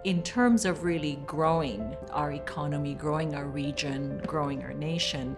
In terms of really growing our economy, growing our region, growing our nation,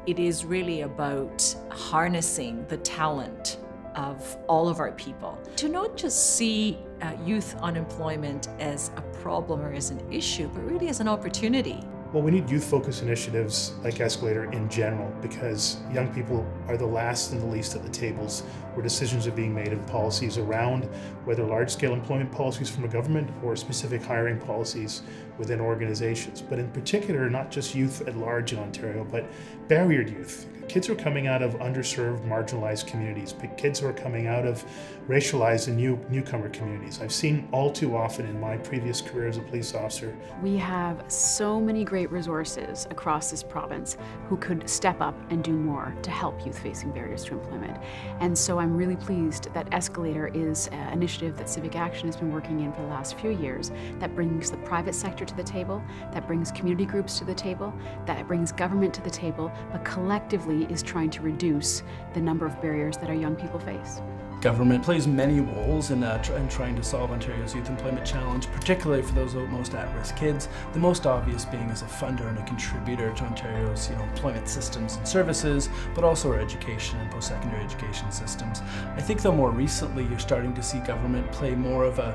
it is really about harnessing the talent of all of our people. To not just see youth unemployment as a problem or as an issue, but really as an opportunity. Well, we need youth-focused initiatives like Escalator in general because young people are the last and the least at the tables where decisions are being made and policies around whether large-scale employment policies from a government or specific hiring policies within organizations. But in particular, not just youth at large in Ontario, but barriered youth. Kids who are coming out of underserved, marginalized communities, kids who are coming out of racialized and newcomer communities. I've seen all too often in my previous career as a police officer. We have so many great resources across this province who could step up and do more to help youth facing barriers to employment. And so I'm really pleased that Escalator is an initiative that CivicAction has been working in for the last few years that brings the private sector to the table, that brings community groups to the table, that brings government to the table, but collectively is trying to reduce the number of barriers that our young people face. Government plays many roles in trying to solve Ontario's youth employment challenge, particularly for those most at-risk kids, the most obvious being as a funder and a contributor to Ontario's employment systems and services, but also our education and post-secondary education systems. I think though more recently you're starting to see government play more of a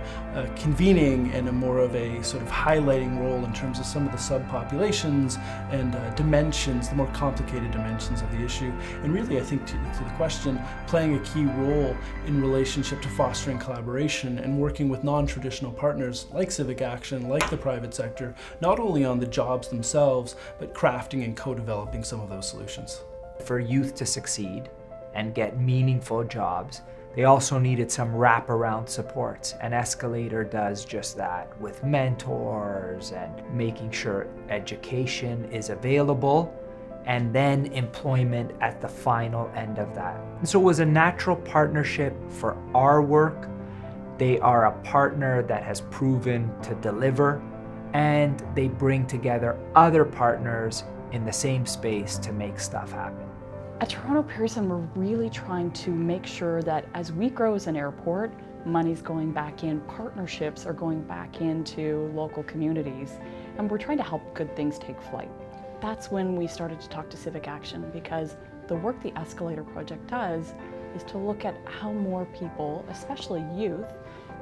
convening and more of a sort of highlighting role in terms of some of the subpopulations and dimensions, the more complicated dimensions of the issue. And really I think to the question, playing a key role in relationship to fostering collaboration and working with non-traditional partners like CivicAction, like the private sector, not only on the jobs themselves, but crafting and co-developing some of those solutions. For youth to succeed and get meaningful jobs, they also needed some wraparound supports, and Escalator does just that with mentors and making sure education is available and then employment at the final end of that. And so it was a natural partnership for our work. They are a partner that has proven to deliver, and they bring together other partners in the same space to make stuff happen. At Toronto Pearson, we're really trying to make sure that as we grow as an airport, money's going back in, partnerships are going back into local communities, and we're trying to help good things take flight. That's when we started to talk to CivicAction, because the work the Escalator project does is to look at how more people, especially youth,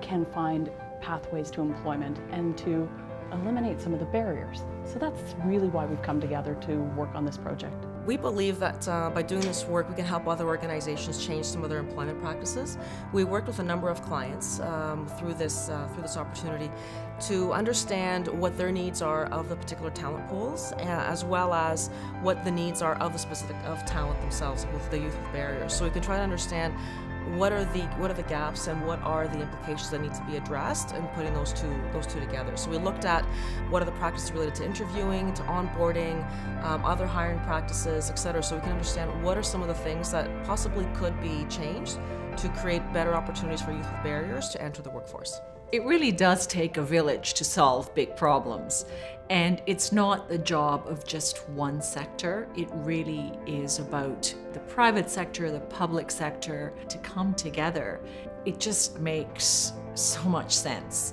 can find pathways to employment and to eliminate some of the barriers. So that's really why we've come together to work on this project. We believe that by doing this work, we can help other organizations change some of their employment practices. We worked with a number of clients through this opportunity to understand what their needs are of the particular talent pools, as well as what the needs are of the specific talent themselves with the youth with barriers. So we can try to understand what are the gaps and what are the implications that need to be addressed, and putting those two together. So we looked at what are the practices related to interviewing, to onboarding, other hiring practices, etc. So we can understand what are some of the things that possibly could be changed to create better opportunities for youth with barriers to enter the workforce. It really does take a village to solve big problems. And it's not the job of just one sector. It really is about the private sector, the public sector, to come together. It just makes so much sense.